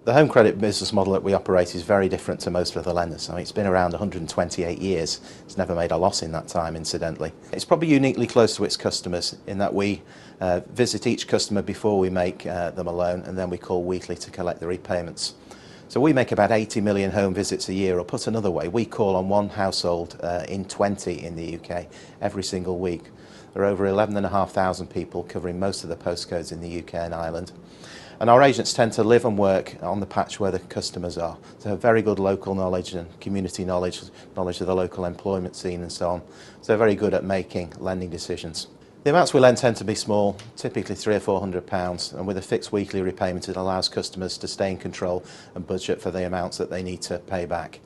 The home credit business model that we operate is very different to most other lenders. I mean, it's been around 128 years. It's never made a loss in that time, incidentally. It's probably uniquely close to its customers in that we visit each customer before we make them a loan, and then we call weekly to collect the repayments. So we make about 80 million home visits a year, or put another way, we call on one household in 20 in the UK every single week. There are over 11,500 people covering most of the postcodes in the UK and Ireland. And our agents tend to live and work on the patch where the customers are. So have very good local knowledge and community knowledge of the local employment scene and so on. So they're very good at making lending decisions. The amounts we lend tend to be small, typically £300 or £400, and with a fixed weekly repayment it allows customers to stay in control and budget for the amounts that they need to pay back.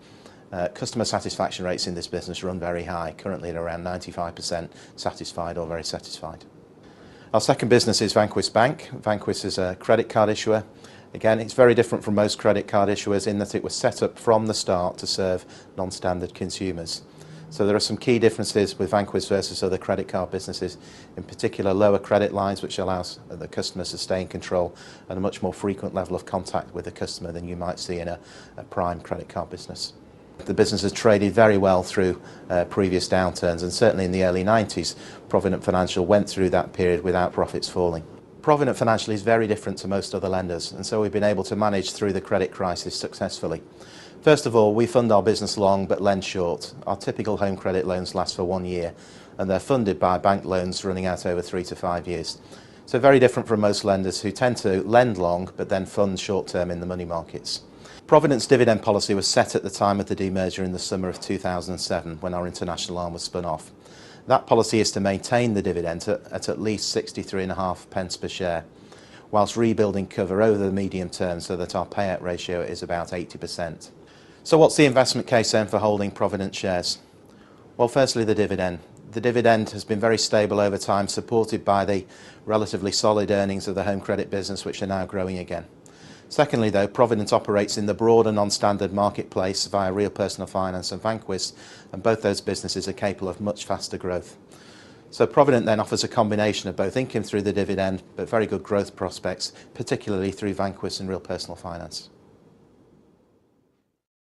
Customer satisfaction rates in this business run very high, currently at around 95% satisfied or very satisfied. Our second business is Vanquis Bank. Vanquis is a credit card issuer. Again, it's very different from most credit card issuers in that it was set up from the start to serve non-standard consumers. So there are some key differences with Vanquis versus other credit card businesses, in particular lower credit lines, which allows the customers to stay in control, and a much more frequent level of contact with the customer than you might see in a prime credit card business. The business has traded very well through previous downturns, and certainly in the early 90s Provident Financial went through that period without profits falling. Provident Financial is very different to most other lenders, and so we've been able to manage through the credit crisis successfully. First of all, we fund our business long but lend short. Our typical home credit loans last for 1 year, and they're funded by bank loans running out over 3 to 5 years. So very different from most lenders who tend to lend long but then fund short term in the money markets. Provident's dividend policy was set at the time of the demerger in the summer of 2007 when our international arm was spun off. That policy is to maintain the dividend at least 63.5p per share, whilst rebuilding cover over the medium term so that our payout ratio is about 80%. So what's the investment case then for holding Provident shares? Well, firstly, the dividend. The dividend has been very stable over time, supported by the relatively solid earnings of the home credit business, which are now growing again. Secondly, though, Provident operates in the broader non-standard marketplace via Real Personal Finance and Vanquis, and both those businesses are capable of much faster growth. So Provident then offers a combination of both income through the dividend, but very good growth prospects, particularly through Vanquis and Real Personal Finance.